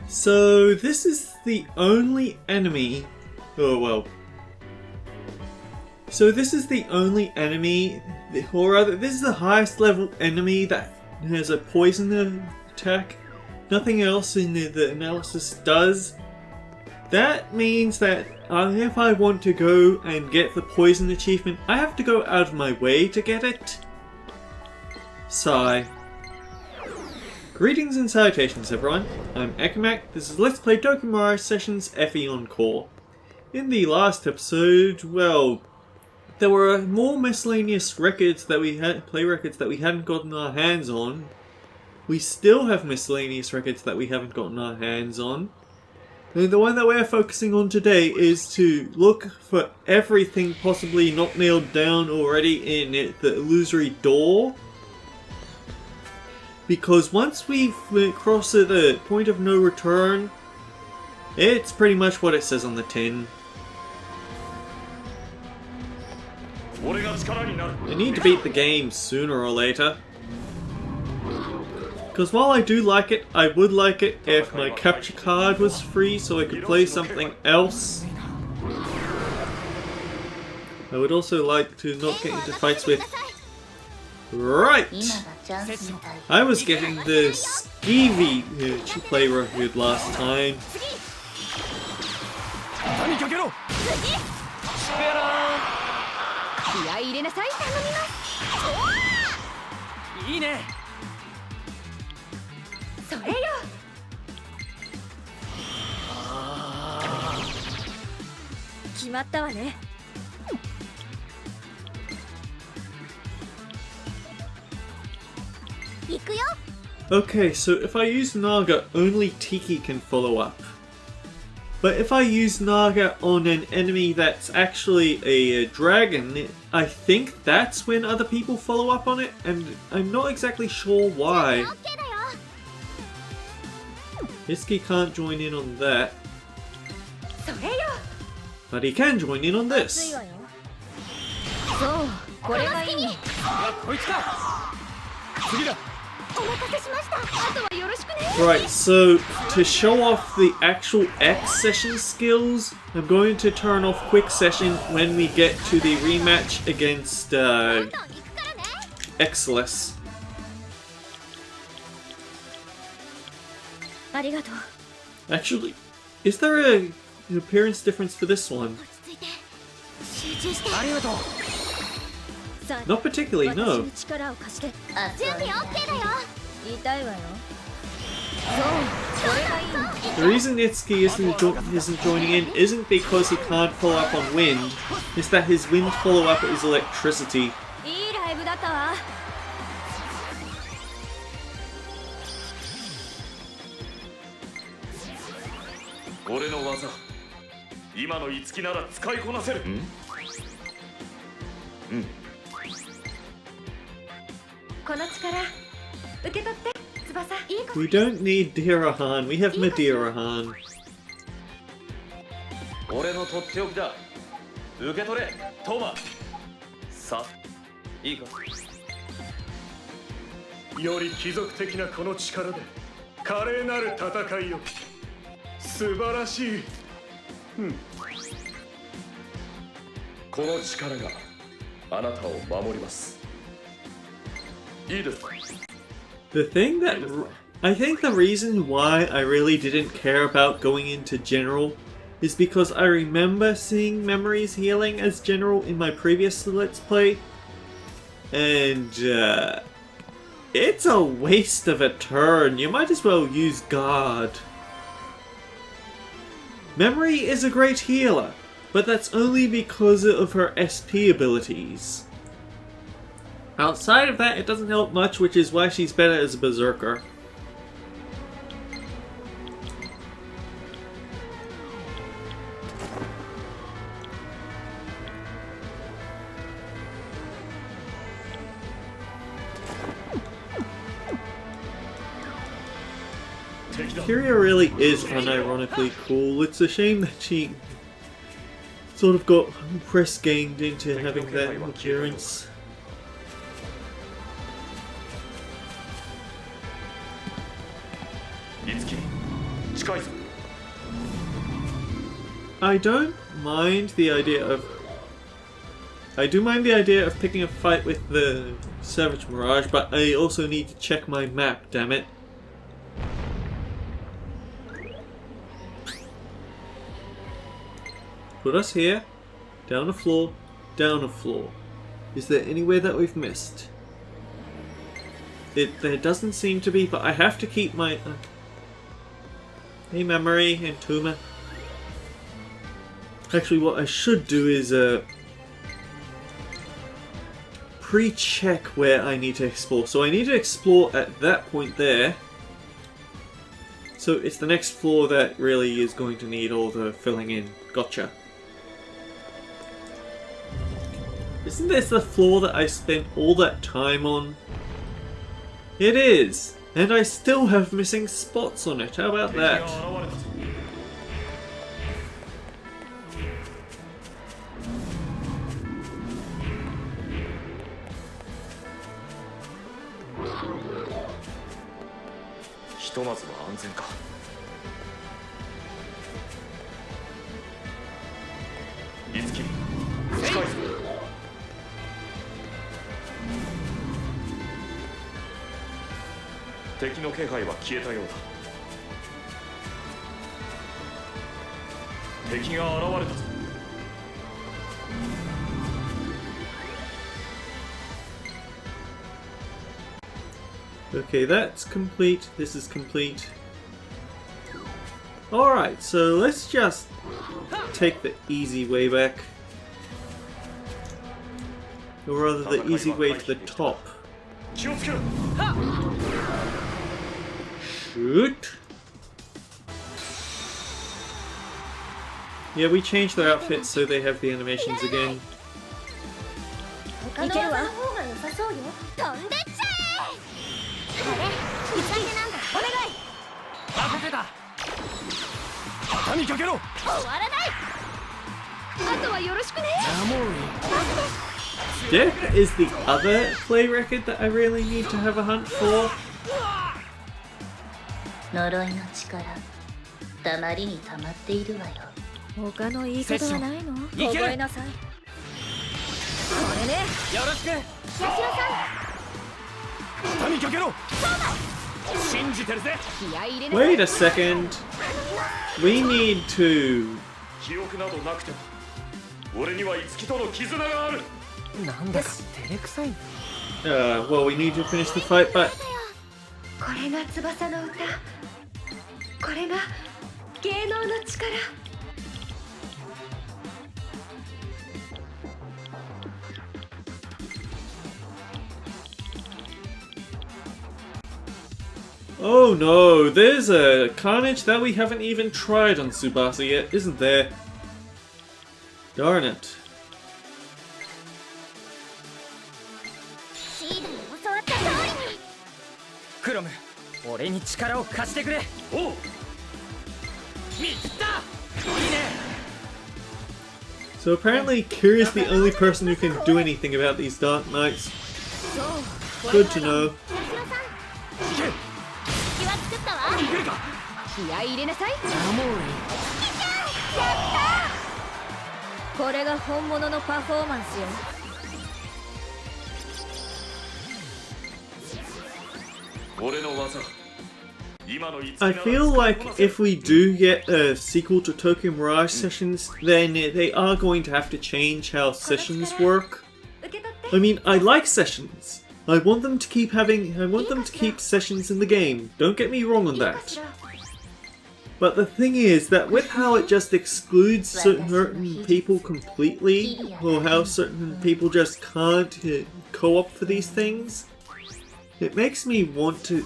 So this is the only enemy, so this is the only enemy, or rather this is the highest level enemy that has a poison attack. Nothing else in the analysis does. That means that if I want to go and get the poison achievement, I have to go out of my way to get it. Sigh. Greetings and salutations everyone, I'm Ekamak, this is Let's Play Dohr Mirage Sessions FE Encore. In the last episode, well, there were more miscellaneous records that we had, play records that we hadn't gotten our hands on. We still have miscellaneous records that we haven't gotten our hands on. And the one that we're focusing on today is to look for everything possibly not nailed down already in the Illusory Dohr. Because once we cross the point of no return, it's pretty much what it says on the tin. I need to beat the game sooner or later. Because while I do like it, I would like it if my capture card was free so I could play something else. I would also like to not get into fights with... Right! I was getting the skeevy play record last time. Okay, so if I use Naga, only Tiki can follow up. But if I use Naga on an enemy that's actually a dragon, I think that's when other people follow up on it, and I'm not exactly sure why. Hitsuki can't join in on that. But he can join in on this. Right, so to show off the actual X session skills, I'm going to turn off quick session when we get to the rematch against Exilus. Actually, is there an appearance difference for this one? Not particularly, no. The reason Itsuki isn't joining in isn't because he can't follow up on wind, it's that his wind follow-up is electricity. We don't need Dirahan, we have Madirahan. The thing that... I think the reason why I really didn't care about going into General is because I remember seeing Memories healing as General in my previous Let's Play. And, it's a waste of a turn. You might as well use Guard. Memory is a great healer, but that's only because of her SP abilities. Outside of that, it doesn't help much, which is why she's better as a Berserker. Kyria really is unironically cool. It's a shame that she sort of got press gained into having that appearance. I don't mind the idea of... I do mind the idea of picking a fight with the Savage Mirage, but I also need to check my map, damn it. Put us here. Down a floor. Down a floor. Is there anywhere that we've missed? There doesn't seem to be, but I have to keep my... hey, memory and Tuma. Actually, what I should do is pre-check where I need to explore. So I need to explore at that point there. So it's the next floor that really is going to need all the filling in. Gotcha. Isn't this the floor that I spent all that time on? It is! And I still have missing spots on it. How about that? Okay, that's complete. This is complete. Alright, so let's just take the easy way back. Or rather, the easy way to the top. Shoot! Yeah, we changed their outfits so they have the animations again. Death is the other play record that I really need to have a hunt for. Wait a second. We need to... well, we need to finish the fight, but... oh no, there's a carnage that we haven't even tried on Tsubasa yet, isn't there? Darn it. So apparently Kiria's the only person who can do anything about these Dark Knights. Good to know. I feel like if we do get a sequel to Tokyo Mirage Sessions, then they are going to have to change how sessions work. I mean, I like sessions. I want them to keep sessions in the game. Don't get me wrong on that. But the thing is that with how it just excludes certain people completely, or how certain people just can't co-op for these things, it makes me want to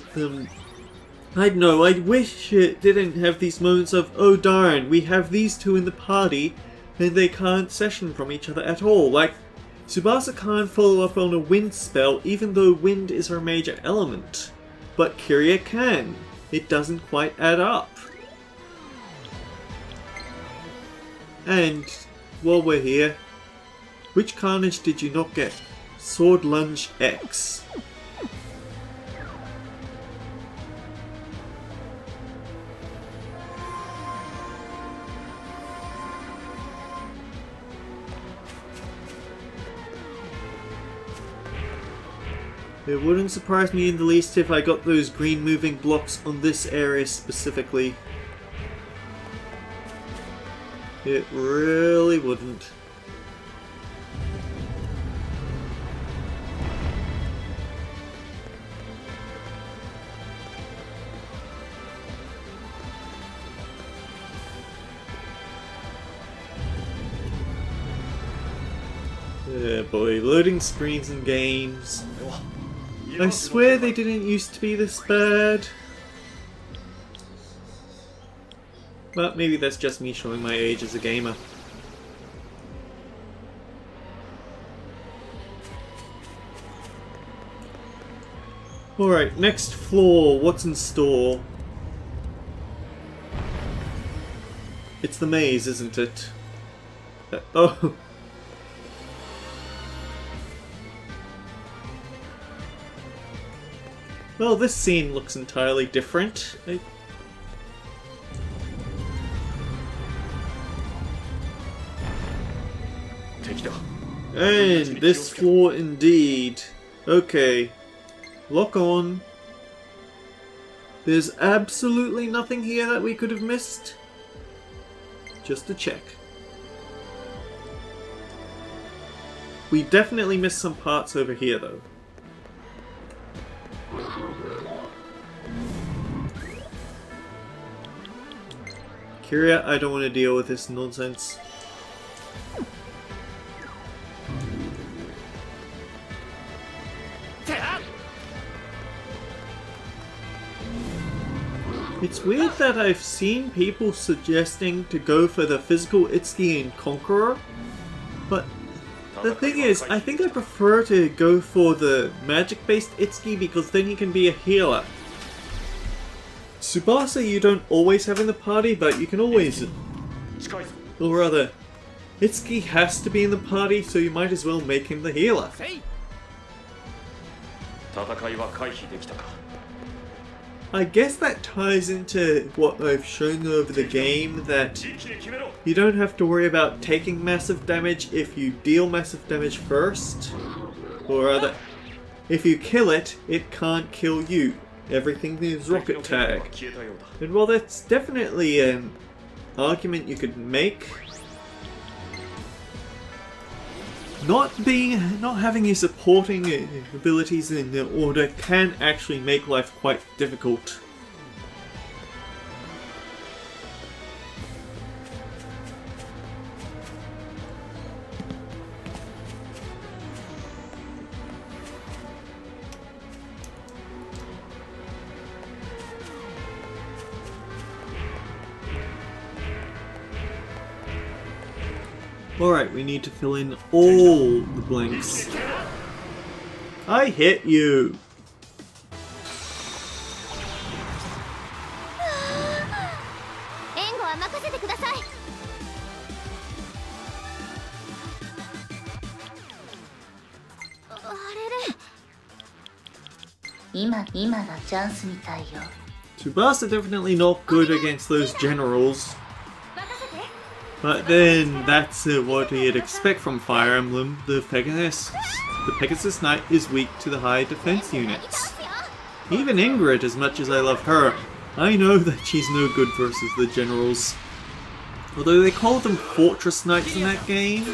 I don't know, I wish it didn't have these moments of, oh darn, we have these two in the party and they can't session from each other at all. Like, Tsubasa can't follow up on a wind spell even though wind is her major element. But Kiria can. It doesn't quite add up. And, while we're here, which carnage did you not get? Sword Lunge X. It wouldn't surprise me in the least if I got those green moving blocks on this area specifically. It really wouldn't. Yeah, boy, loading screens and games. I swear they didn't used to be this bad. But maybe that's just me showing my age as a gamer. Alright, next floor. What's in store? It's the maze, isn't it? Oh. Well, this scene looks entirely different. And this floor indeed. Okay. Lock on. There's absolutely nothing here that we could have missed. Just to check. We definitely missed some parts over here though. Kyria, I don't want to deal with this nonsense. It's weird that I've seen people suggesting to go for the physical Itsuki and Conqueror, but the thing is, I think I prefer to go for the magic-based Itsuki because then he can be a healer. Tsubasa you don't always have in the party, but you can always... Or rather, Itsuki has to be in the party, so you might as well make him the healer. I guess that ties into what I've shown over the game, that you don't have to worry about taking massive damage if you deal massive damage first. Or rather, if you kill it, it can't kill you. Everything is rocket tag. And while that's definitely an argument you could make, not having his supporting abilities in order can actually make life quite difficult. Alright, we need to fill in all the blanks. I hit you! Tsubasa definitely not good against those generals. But then, that's what you'd expect from Fire Emblem. The Pegasus Knight is weak to the high defense units. Even Ingrid, as much as I love her, I know that she's no good versus the generals. Although they call them Fortress Knights in that game.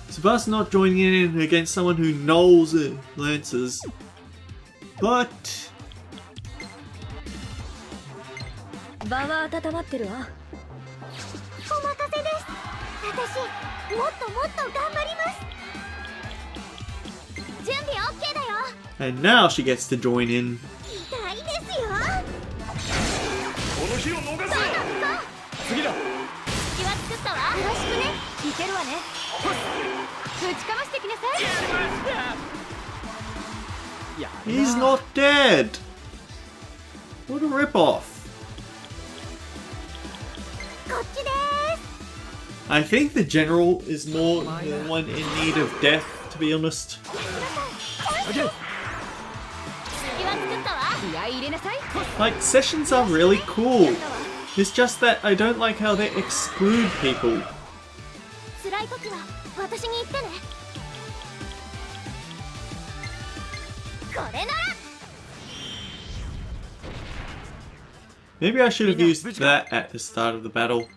Tsubasa not joining in against someone who knows lances, but and now she gets to join in. He's not dead! What a ripoff! I think the general is more the one in need of death, to be honest. Like, sessions are really cool. It's just that I don't like how they exclude people. Maybe I should have used that at the start of the battle.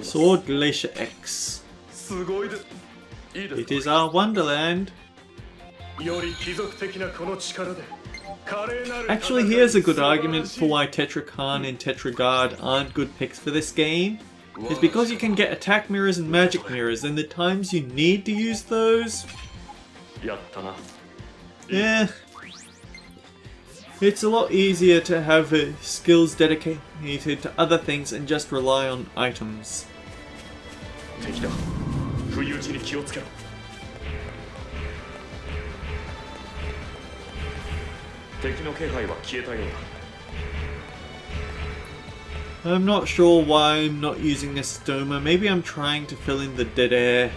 Sword Glacier X. It is our wonderland. Actually, here's a good argument for why Tetrakarn and Tetragard aren't good picks for this game. It's because you can get attack mirrors and magic mirrors, and the times you need to use those... yeah. It's a lot easier to have skills dedicated to other things and just rely on items. I'm not sure why I'm not using this stoma. Maybe I'm trying to fill in the dead air.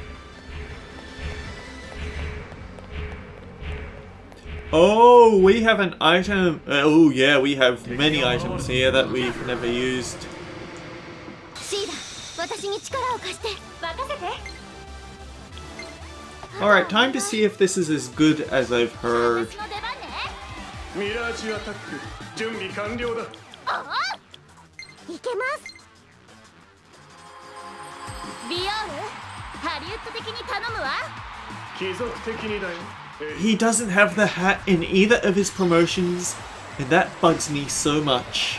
Oh, we have an item. Oh yeah, we have many items here that we've never used. Alright, time to see if this is as good as I've heard. Mirage attack. 準備完了だ。いけます。ビオール、ハリウッド的に頼むわ。貴族的にだよ。He doesn't have the hat in either of his promotions, and that bugs me so much.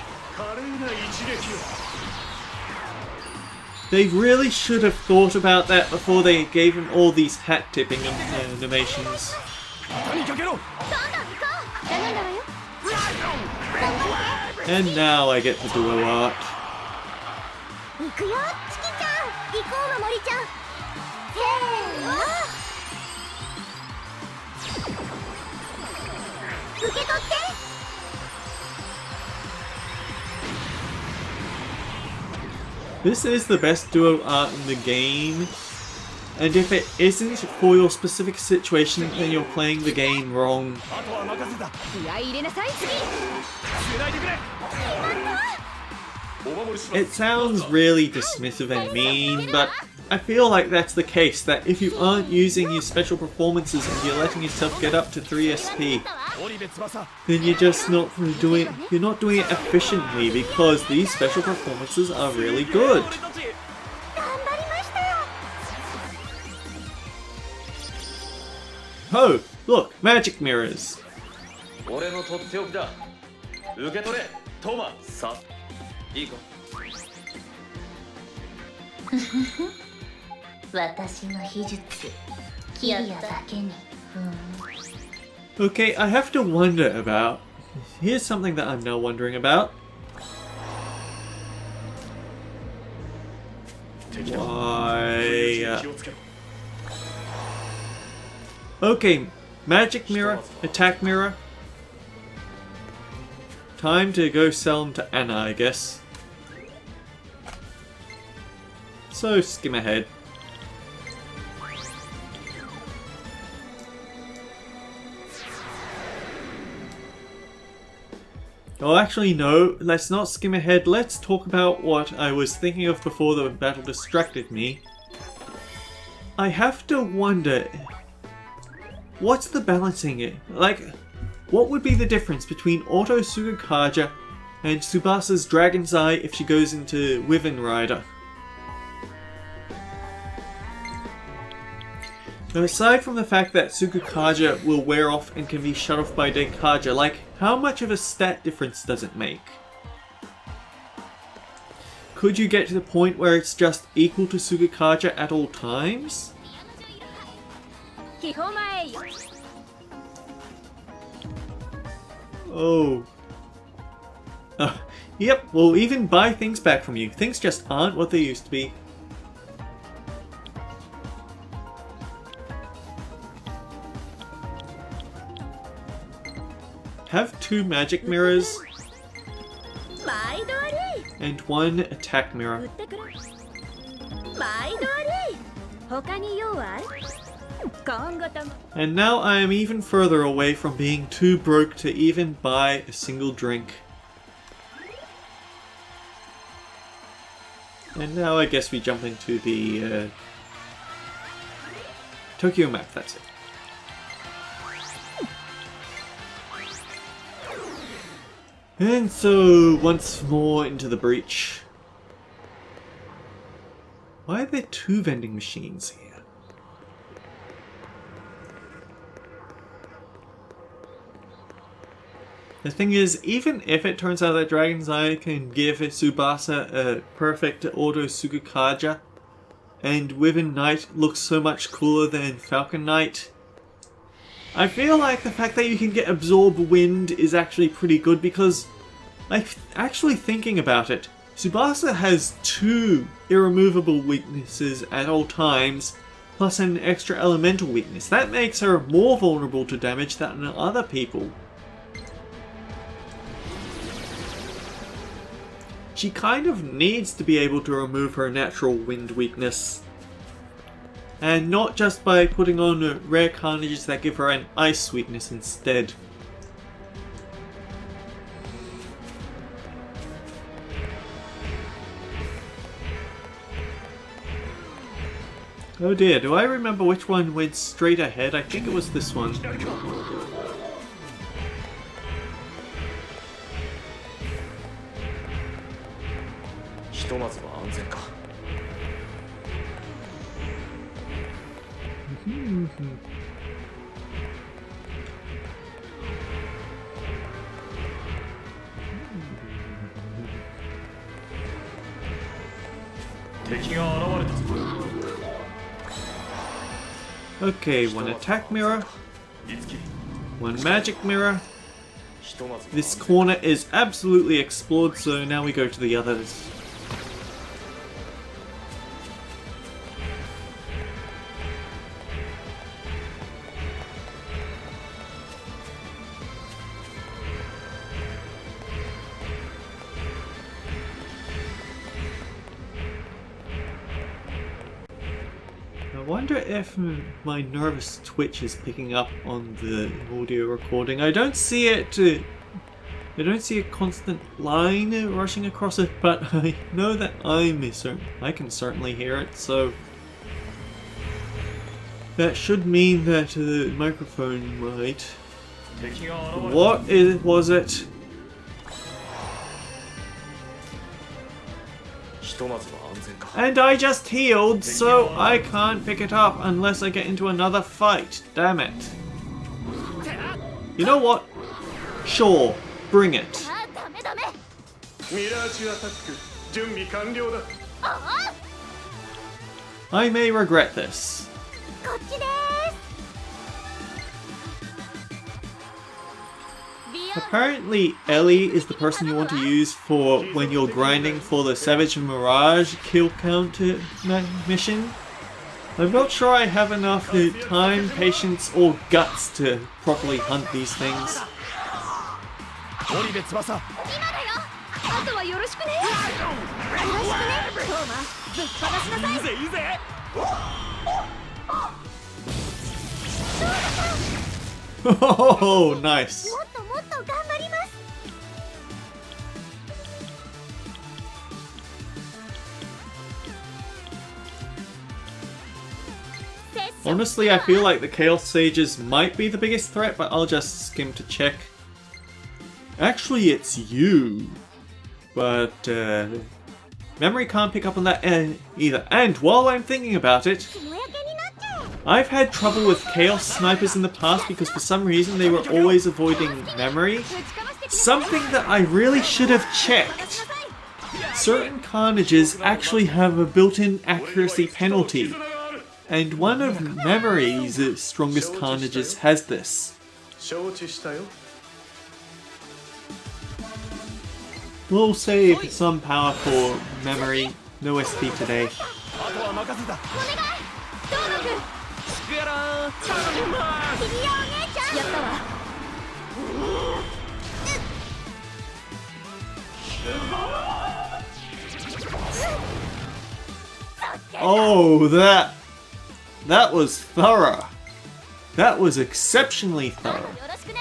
They really should have thought about that before they gave him all these hat tipping animations. And now I get the duo art. This is the best duo art in the game, and if it isn't for your specific situation, then you're playing the game wrong. It sounds really dismissive and mean, but I feel like that's the case, that if you aren't using your special performances and you're letting yourself get up to 3 SP, then you're just not doing it efficiently, because these special performances are really good. Oh, look, magic mirrors. Okay, I have to wonder about... Here's something that I'm now wondering about. Why... Okay, magic mirror, attack mirror. Time to go sell them to Anna, I guess. So, skim ahead. Oh, actually no, let's not skim ahead. Let's talk about what I was thinking of before the battle distracted me. I have to wonder, what's the balancing it? Like, what would be the difference between Auto Sugukaja and Tsubasa's Dragon's Eye if she goes into Wyvern Rider? Now, aside from the fact that Sugukaja will wear off and can be shut off by Denkaja, like, how much of a stat difference does it make? Could you get to the point where it's just equal to Sugukaja at all times? Oh. Yep, we'll even buy things back from you. Things just aren't what they used to be. Have 2 magic mirrors and 1 attack mirror. And now I am even further away from being too broke to even buy a single drink. And now I guess we jump into the Tokyo map, that's it. And so, once more into the breach. Why are there 2 vending machines here? The thing is, even if it turns out that Dragon's Eye can give Tsubasa a perfect auto Sugukaja, and Wyvern Knight looks so much cooler than Falcon Knight, I feel like the fact that you can get Absorb Wind is actually pretty good because, like, actually thinking about it, Tsubasa has 2 irremovable weaknesses at all times, plus an extra elemental weakness. That makes her more vulnerable to damage than other people. She kind of needs to be able to remove her natural wind weakness. And not just by putting on rare carnages that give her an ice weakness instead. Oh dear, do I remember which one went straight ahead? I think it was this one. Okay, 1 attack mirror, 1 magic mirror. This corner is absolutely explored, so now we go to the others. I wonder if my nervous twitch is picking up on the audio recording. I don't see it. I don't see a constant line rushing across it, but I know that I can certainly hear it. So that should mean that the microphone might. What was it? And I just healed, so I can't pick it up unless I get into another fight. Damn it. You know what? Sure, bring it. I may regret this. Apparently, Ellie is the person you want to use for when you're grinding for the Savage Mirage kill count mission. I'm not sure I have enough time, patience, or guts to properly hunt these things. Oh, nice. Honestly, I feel like the Chaos Sages might be the biggest threat, but I'll just skim to check. Actually, it's you. But, memory can't pick up on that either. And while I'm thinking about it, I've had trouble with Chaos Snipers in the past because for some reason they were always avoiding memory. Something that I really should have checked. Certain carnages actually have a built-in accuracy penalty. And one of Memory's strongest carnages has this. We'll save some power for memory. No SP today. あとは任せた。お願いドーロ君スクエラー頼みます。キリアお姉ちゃんやったわ Oh, that was thorough. That was exceptionally thorough. よろしくね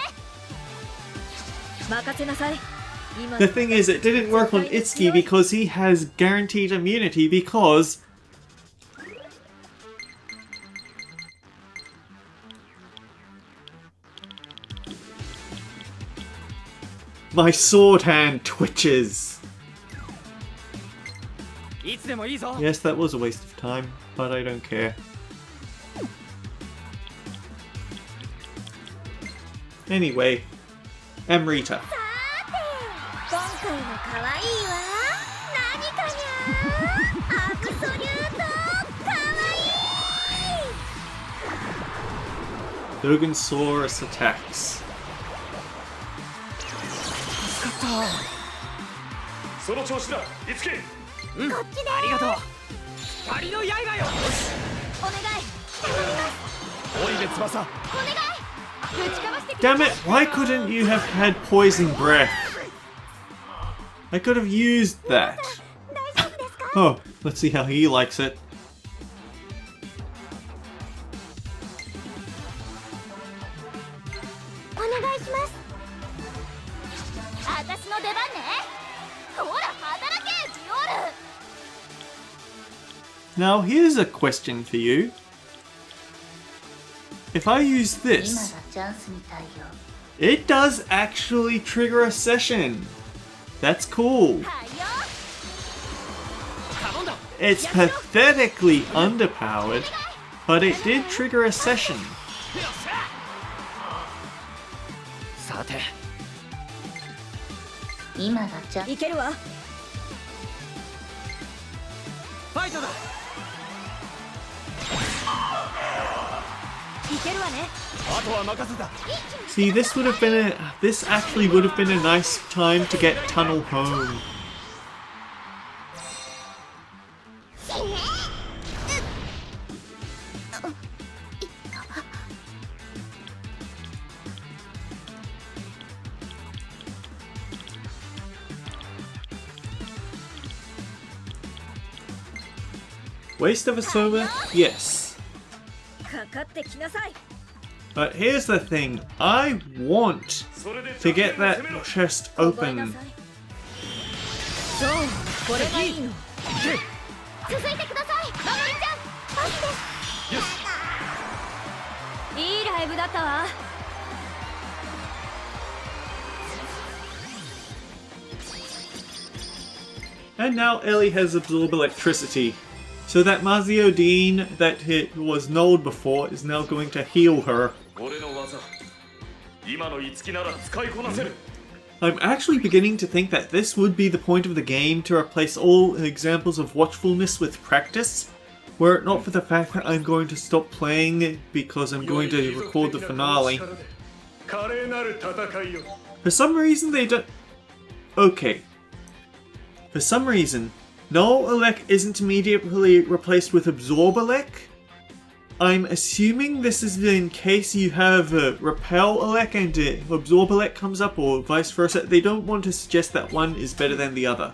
任せなさい The thing is, it didn't work on Itsuki because he has guaranteed immunity because my sword hand twitches. いつでもいいぞ。 Yes, that was a waste of time, but I don't care. Anyway, Amrita. 今回の可愛いわ何かにゃアブソリュート可愛い Dogansaurus attacks. その調子だ。いつき。うん。こっちでありがとう。光の刃よ。お願い頼みますオリベ翼。お願いぶちかましてく Damn it, why couldn't you have had poison breath? I could have used that. 大丈夫ですか Oh, let's see how he likes it. お願いします私の出番ねほら働けジオール Now here's a question for you. If I use this, チャンスみたいよ it does actually trigger a session. That's cool. はいよ It's pathetically underpowered, but it did trigger a session. さて。今がチャンスいけるわファイトだ。いけるわねあとは任せた。 See, this actually would have been a nice time to get Tunnel home. Waste of a Soma? Yes. かかってきなさい But here's the thing, I want それで to get that chest 覚えな open. さいそうこれがいいの続いてくださいマモリちゃんパスですいいライブだったわ And now Ellie has absorbed electricity. So that Mazio Dean that was nulled before is now going to heal her. 俺の技。今のいつきなら使いこなせる。 I'm actually beginning to think that this would be the point of the game to replace all examples of watchfulness with practice, were it not for the fact that I'm going to stop playing because I'm going to record the finale. 華麗なる戦いよ。 For some reason they don't... Okay. For some reason, Null Elec isn't immediately replaced with Absorb Elec. I'm assuming this is in case you have Repel Elec and Absorb Elec comes up, or vice versa. They don't want to suggest that one is better than the other.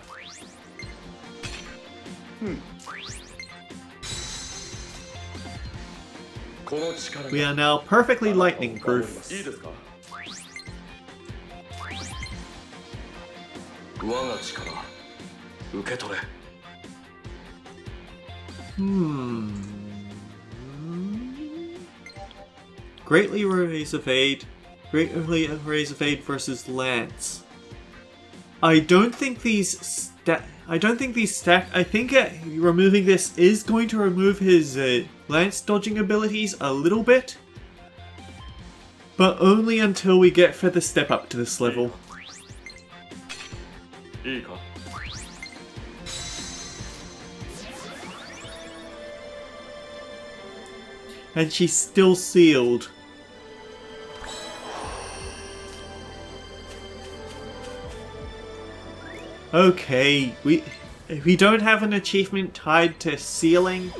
We are now perfectly lightning proof. いいですか。我が力受け取れ。 Greatly raise evade. Greatly raise evade versus Lance. I don't think these stack. I think removing this is going to remove his Lance dodging abilities a little bit, but only until we get further step up to this level. いいか。 And she's still sealed. Okay, we don't have an achievement tied to sealing.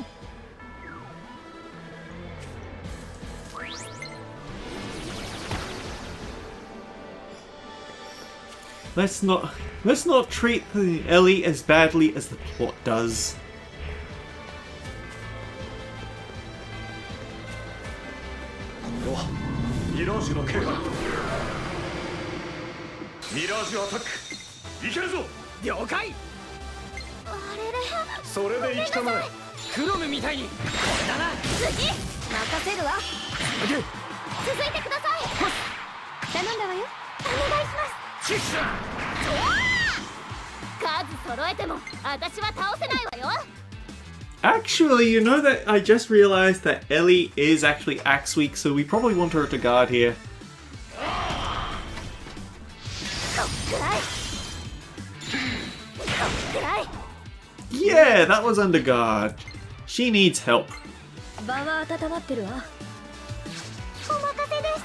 Let's not treat the Ellie as badly as the plot does. Mirage の警戒 Mirage アタックいけるぞ了解あれれそれで行きたまえクロムみたいにこれだな次任せるわ続いてください頼んだわよお願いしますチッシュ数揃えても私は倒せないわよ Actually, you know that I just realized that Ellie is actually axe weak, so we probably want her to guard here. Yeah, that was under guard. She needs help. 場は温まってるわお任せです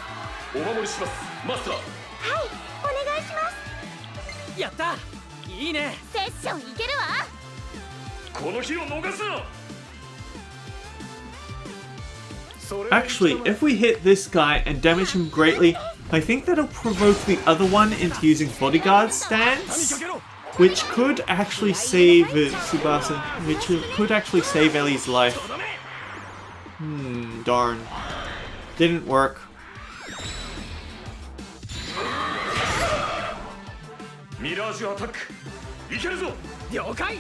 お守りしますマスターはいお願いしますやったいいねセッションいけるわこの日を逃すな Actually, if we hit this guy and damage him greatly, I think that'll provoke the other one into using bodyguard stance, which could actually save Tsubasa, which could actually save Ellie's life. Darn. Didn't work. Mirage アタックいけるぞ了解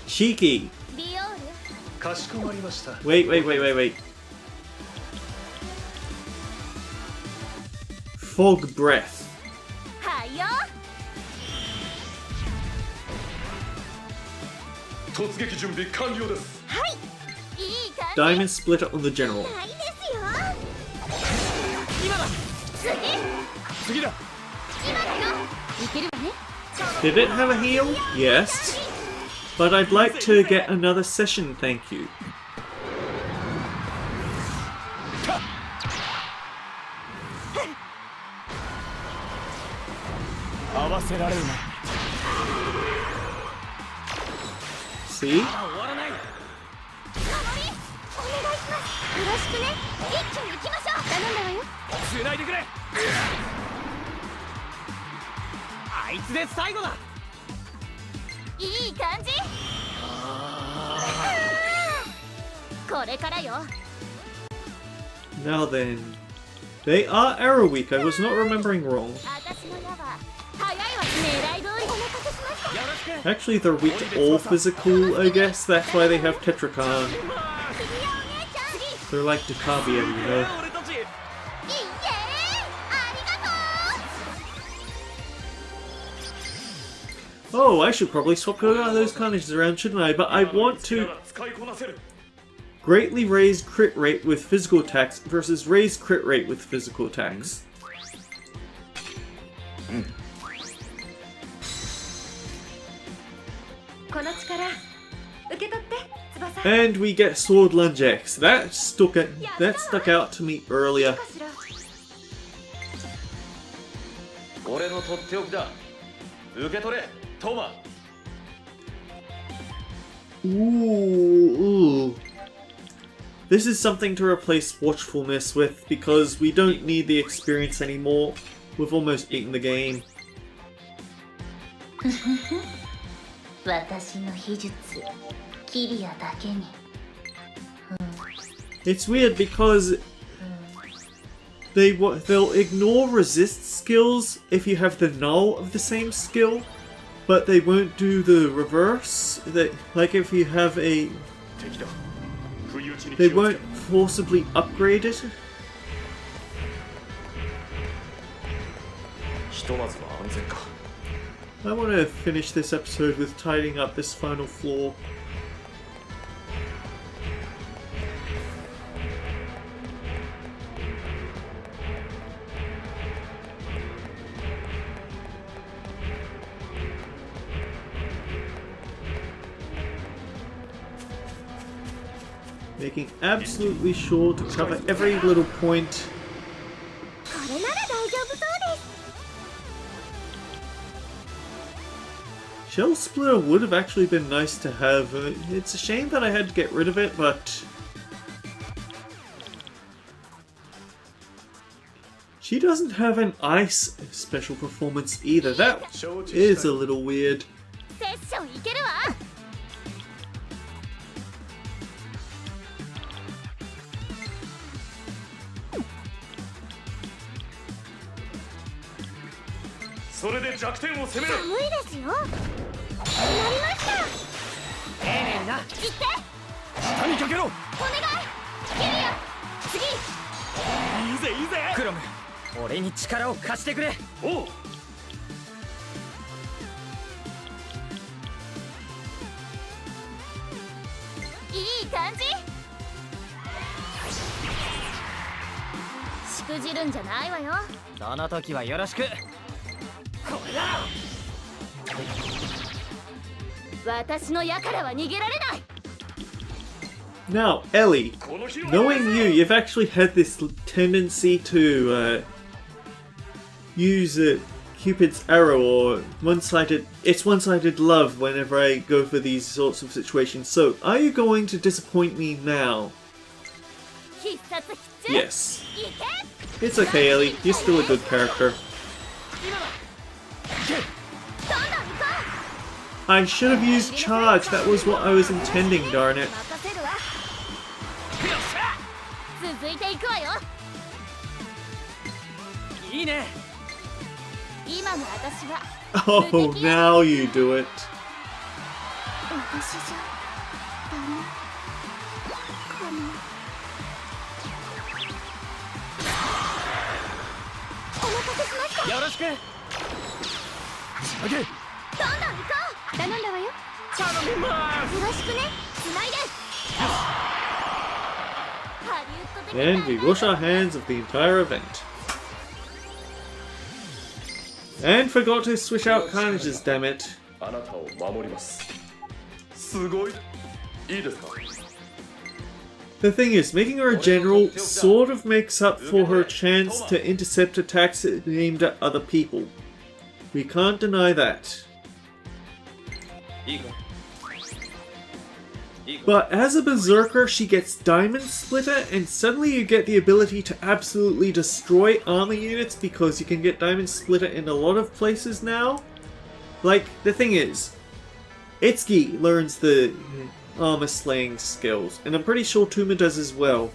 Cheeky. ビオールかしこまりました Wait. Fog breath. はいよ突撃準備完了ですはいいい感 Diamond splitter on the general. じないですよ今だ次だ今だよいけるわね Did it have a heal? Yes. But I'd like to get another session, thank you. See? 終わらないお願いしますよろしくね一挙に行きましょう頼んだわよ繋いでくれあいつで最後だいい感じこれからよ Now then. They are arrow weak, I was not remembering wrong. 私の矢は早いわ狙い通りお任せしましたよろしく Actually, they're weak to all physical, I guess. That's why they have Tetrakan. 次はお姉ちゃん They're like Decabia, you know. 俺たちいいえありがとう Oh, I should probably swap those carnages around, shouldn't I? But I want to 使いこなせる greatly raise crit rate with physical attacks versus raise crit rate with physical attacks. And we get Sword Lunge X. That stuck out to me earlier. 俺のとっておきだ受け取れトマ Ooh. This is something to replace Watchfulness with because we don't need the experience anymore. We've almost beaten the game. 私の秘術キリアだけに It's weird because they'll ignore resist skills if you have the null of the same skill, but they won't do the reverse. Like if you have a, 敵だ不意打ちに they 気をつ won't け forcibly upgrade it. ひとまずは安全か I want to finish this episode with tidying up this final floor. Making absolutely sure to cover every little point. これなら大丈夫そうです。 Shell Splitter would have actually been nice to have. It's a shame that I had to get rid of it, but... She doesn't have an ice special performance either. That is a little weird. セッションいけるわ。それで弱点を攻める。寒いですよ。なりました。丁寧にな。行って。下にかけろ。お願い。ユリア。次。いいぜいいぜ。クロム、俺に力を貸してくれ。おう。いい感じ。しくじるんじゃないわよ。その時はよろしく。これだ。私の矢からは逃げられない。 Now, Ellie, knowing you, you've actually had this tendency to use Cupid's arrow or it's one-sided love whenever I go for these sorts of situations. So, are you going to disappoint me now? 必殺必中。 Yes. 行け。 It's okay, Ellie. You're still a good character. 今だ。 どんどん行こ I should have used charge. That was what I was intending, darn it. う。任せるわ。続いていくわよ。いいね。今の私は。 Oh, now you do it. 私じゃダメかな。お待たせしました。よろしく。オッケー。どんどん行こう。頼んだわよ。頼みます。よろしくね。つないで。ハリウッド的 And we wash our hands of the entire event. And forgot to switch out carnages, damn it. あなたを守ります。すごい。いいですか。 The thing is, making her a general sort of makes up for her chance to intercept attacks aimed at other people. We can't deny that. いいか。But as a berserker, she gets Diamond Splitter, and suddenly you get the ability to absolutely destroy armor units because you can get Diamond Splitter in a lot of places now. Like, the thing is, Itsuki learns the armor slaying skills, and I'm pretty sure Tuma does as well.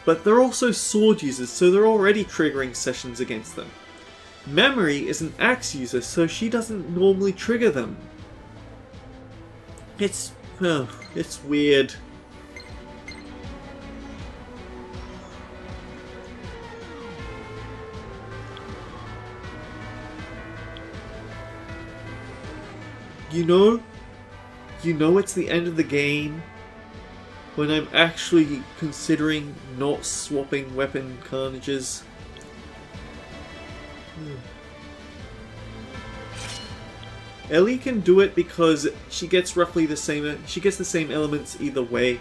But they're also sword users, so they're already triggering sessions against them. Memory is an axe user, so she doesn't normally trigger them. It's weird. You know it's the end of the game when I'm actually considering not swapping weapon carnages. Ellie can do it because she gets roughly the same. She gets the same elements either way.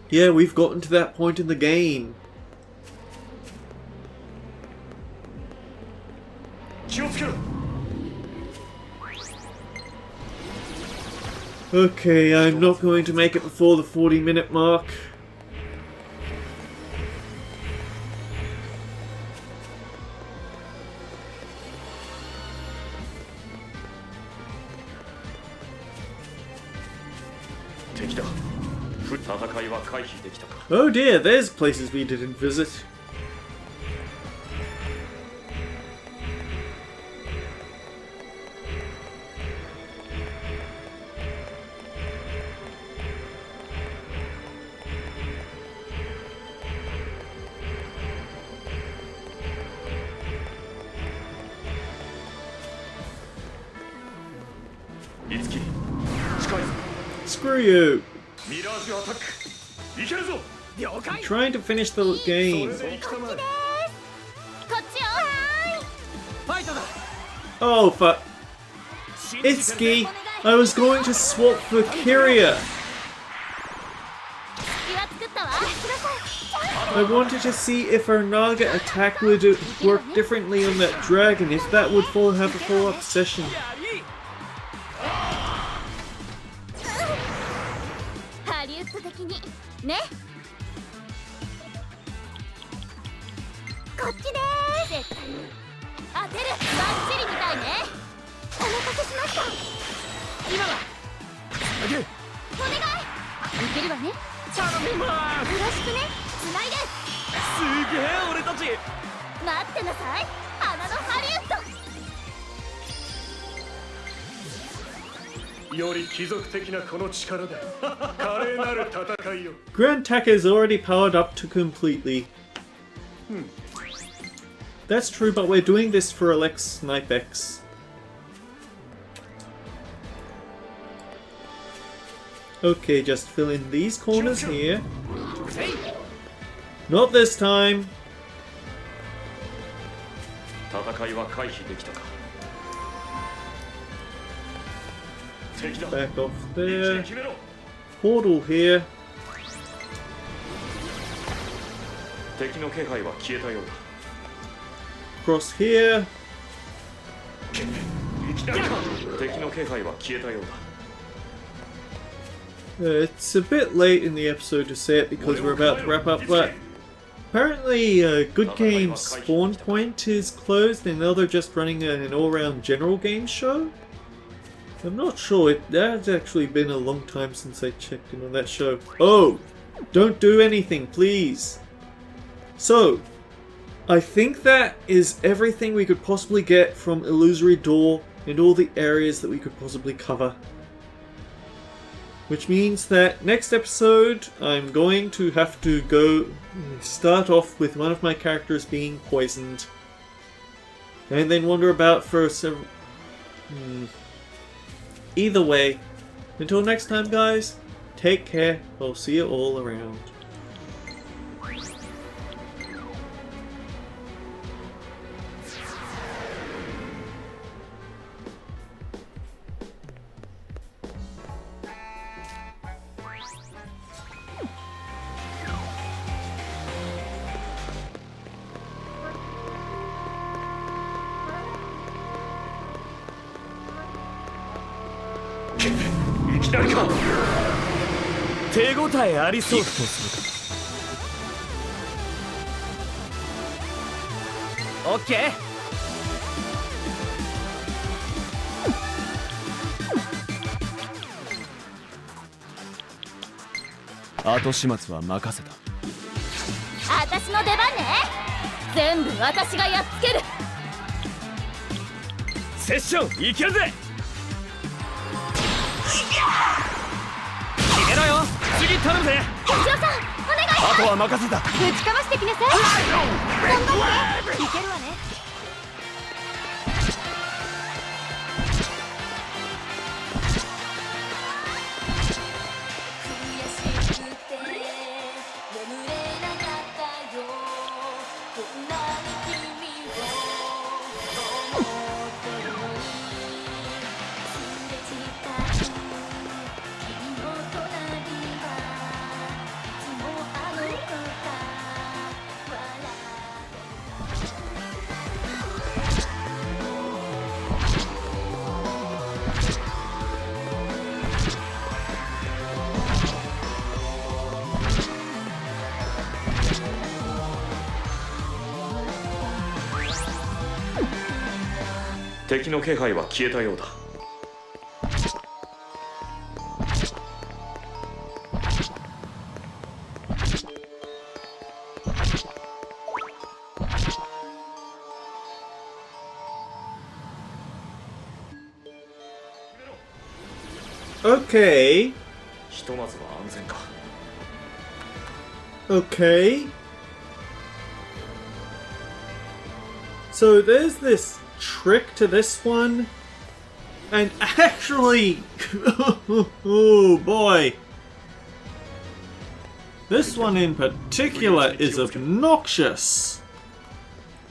Yeah, we've gotten to that point in the game. 気をつけろ。 Okay, I'm not going to make it before the 40-minute mark. Oh dear, there's places we didn't visit. Screw you! Mirage attack! いけるぞ! I'm trying to finish the game. こっちです。Oh, fuck. Itsuki, I was going to swap for Kiria. 隙は作ったわ。ください。 I wanted to see if our Naga attack would work differently on that dragon, if that would have a follow-up session. ハリウッド的にね。こっちでーす。絶対に当てる。バッチリみたいね。お待たせしました。今は投げる。お願い。いけるわね。頼みまよろしくね。つないで。すげえ俺たち。待ってなさい。花のハリウッド。より貴族的なこの力で華麗なる戦いを。 Grand Taka is already powered up to completely. That's true, but we're doing this for Alex Snipe X. Okay, just fill in these corners here. Not this time. 戦いは回避できたか。敵だ。 Back off 一気に there. 決めろ。 Portal here. 敵の気配は消えたようだ。 Cross here. いきなりか。敵の気配は消えたようだ。 It's a bit late in the episode to say it because we're about to wrap up, but apparently Good Game's spawn point is closed and now they're just running an all-round general game show? I'm not sure, that's actually been a long time since I checked in on that show. Oh! Don't do anything, please! So, I think that is everything we could possibly get from Illusory Dohr and all the areas that we could possibly cover. Which means that next episode I'm going to have to go start off with one of my characters being poisoned. And then wander about for several... Either way, until next time guys, take care, I'll see you all around. I いきなりか。手応えありそうとするか。オッケー。後始末は任せた。私の出番ね。全部私がやっつける。セッションいけるぜ。決めろよ。次頼むぜ。ケチオさん、お願い。あとは任せた。ぶちかましてきなさい。頑張って。いけるわね。敵の気配は消えたようだ。Okay. ひとまずは安全か。Okay. So there's this trick to this one, and actually, oh boy, this one in particular is obnoxious.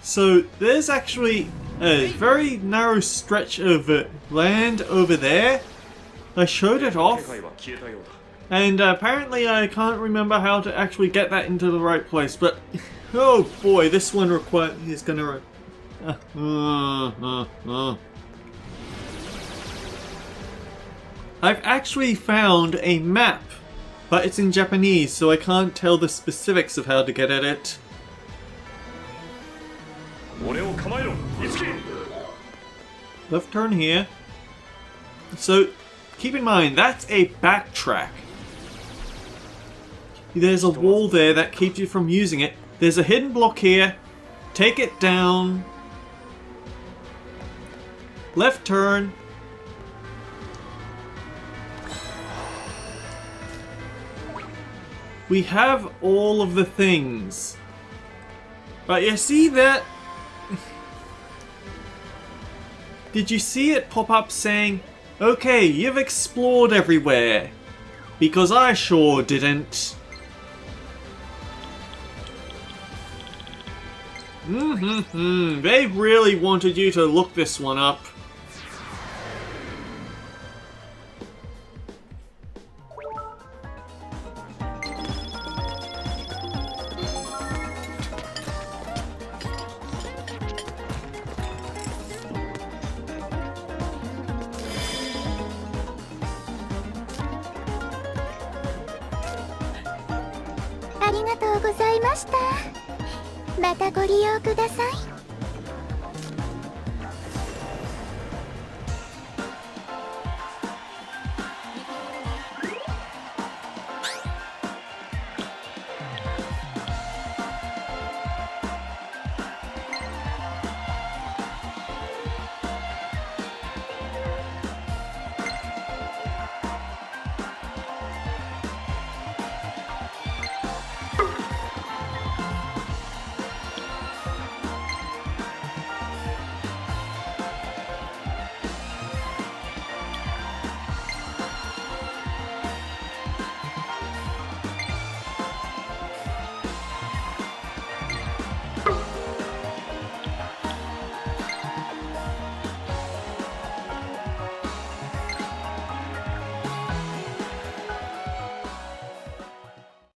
So there's actually a very narrow stretch of land over there. I showed it off, and apparently I can't remember how to actually get that into the right place, but oh boy, this one is gonna I've actually found a map, but it's in Japanese, so I can't tell the specifics of how to get at it. Left turn here. So, keep in mind, that's a backtrack. There's a wall there that keeps you from using it. There's a hidden block here. Take it down. Left turn. We have all of the things. But you see that? Did you see it pop up saying, okay, you've explored everywhere? Because I sure didn't. They really wanted you to look this one up.ありがとうございました。またご利用ください。